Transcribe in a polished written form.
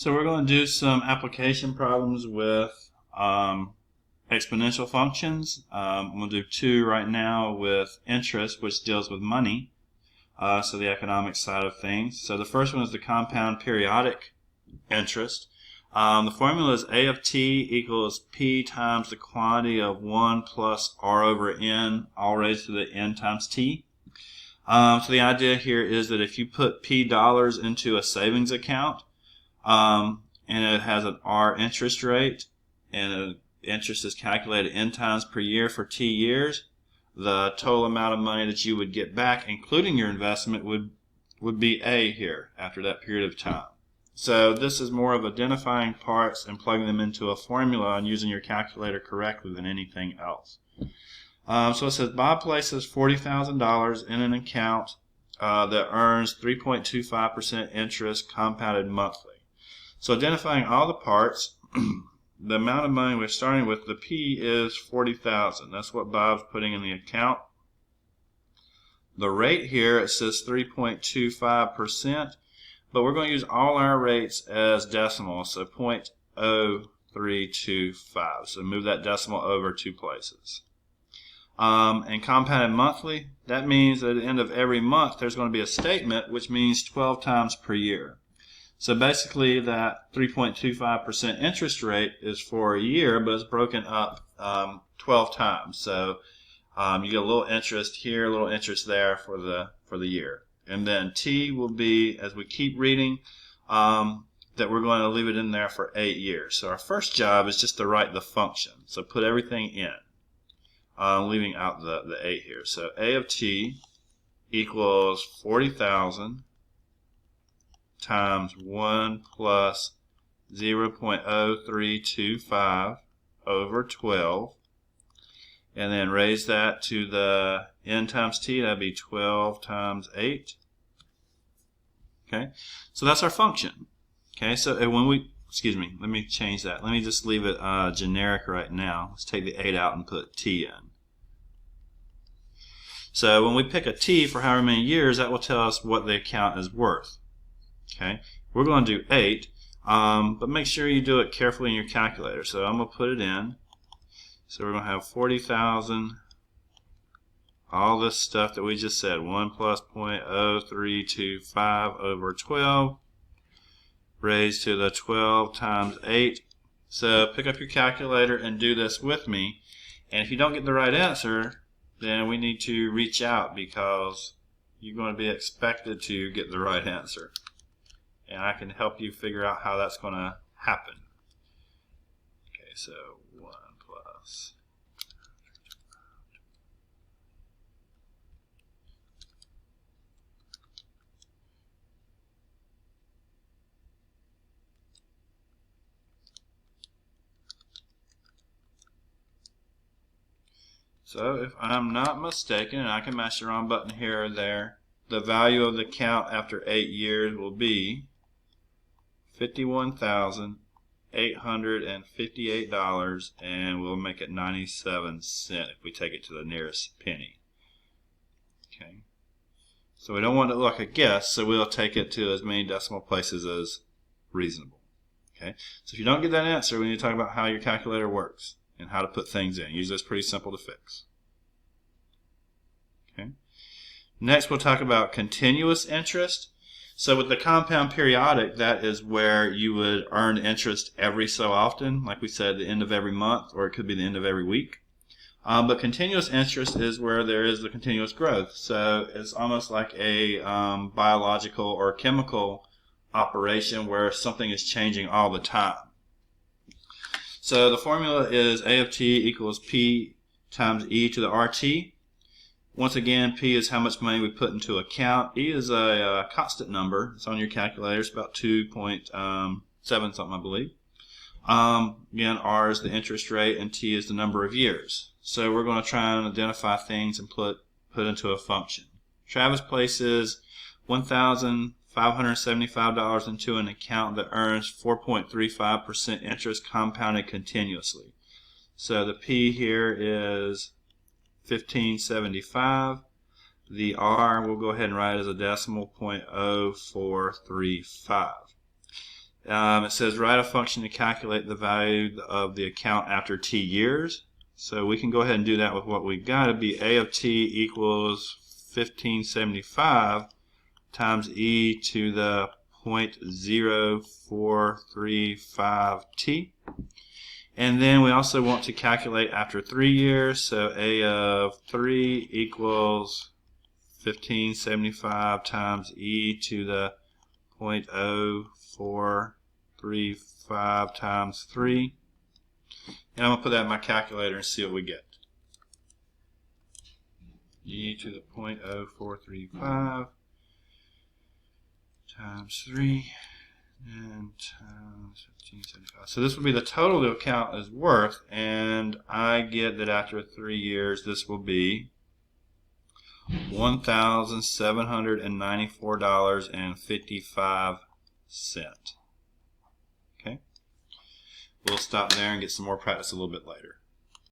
So we're going to do some application problems with exponential functions. We'll do two right now with interest, which deals with money, so the economic side of things. So the first one is the compound periodic interest. The formula is A of t equals P times the quantity of 1 plus R over N, all raised to the N times T. So the idea here is that if you put P dollars into a savings account, and it has an R interest rate, and interest is calculated N times per year for T years, the total amount of money that you would get back, including your investment, would be A here after that period of time. So this is more of identifying parts and plugging them into a formula and using your calculator correctly than anything else. So it says Bob places $40,000 in an account that earns 3.25% interest compounded monthly. So identifying all the parts, the amount of money we're starting with, the P is $40,000. That's what Bob's putting in the account. The rate here, it says 3.25%, but we're going to use all our rates as decimals, so 0.0325. So move that decimal over 2 places. And compounded monthly, that means at the end of every month there's going to be a statement, which means 12 times per year. So basically that 3.25% interest rate is for a year, but it's broken up 12 times. So you get a little interest here, a little interest there for the year. And then T will be, as we keep reading, that we're going to leave it in there for 8 years. So our first job is just to write the function. So put everything in, leaving out the 8 here. So A of T equals 40,000 times 1 plus 0.0325 over 12, and then raise that to the N times T. That'd be 12 times 8. Okay, so that's our function. Okay, so when we, let me change that. Let me just leave it generic right now. Let's take the 8 out and put T in. So when we pick a T for however many years, that will tell us what the account is worth. Okay, we're going to do 8, but make sure you do it carefully in your calculator. So I'm going to put it in. So we're going to have 40,000, all this stuff that we just said, 1 plus 0.0325 over 12, raised to the 12 times 8. So pick up your calculator and do this with me. And if you don't get the right answer, then we need to reach out, because you're going to be expected to get the right answer. And I can help you figure out how that's going to happen. Okay, so 1 plus. So if I'm not mistaken, and I can mash the wrong button here or there, the value of the account after 8 years will be $51,858, and we'll make it 97 cents if we take it to the nearest penny. Okay, so we don't want it to look like a guess, so we'll take it to as many decimal places as reasonable. Okay, so if you don't get that answer, we need to talk about how your calculator works and how to put things in. Usually it's pretty simple to fix. Okay, next we'll talk about continuous interest. So with the compound periodic, that is where you would earn interest every so often, like we said, the end of every month, or it could be the end of every week. But continuous interest is where there is the continuous growth. So it's almost like a biological or chemical operation where something is changing all the time. So the formula is A of T equals P times E to the RT. Once again, P is how much money we put into account. E is a constant number. It's on your calculator. It's about 2.7 something, I believe. Again, R is the interest rate, and T is the number of years. So we're going to try and identify things and put into a function. Travis places $1,575 into an account that earns 4.35% interest compounded continuously. So the P here is 1575. The R we'll go ahead and write as a decimal, 0.0435. It says write a function to calculate the value of the account after t years. So we can go ahead and do that with what we got. It'd be a of t equals 1575 times e to the 0.0435t. And then we also want to calculate after 3 years. So a of 3 equals 1575 times e to the 0.0435 times 3. And I'm going to put that in my calculator and see what we get. E to the 0.0435 times 3 and times 1575. So this will be the total the account is worth, and I get that after 3 years this will be $1,794.55. Okay, we'll stop there and get some more practice a little bit later.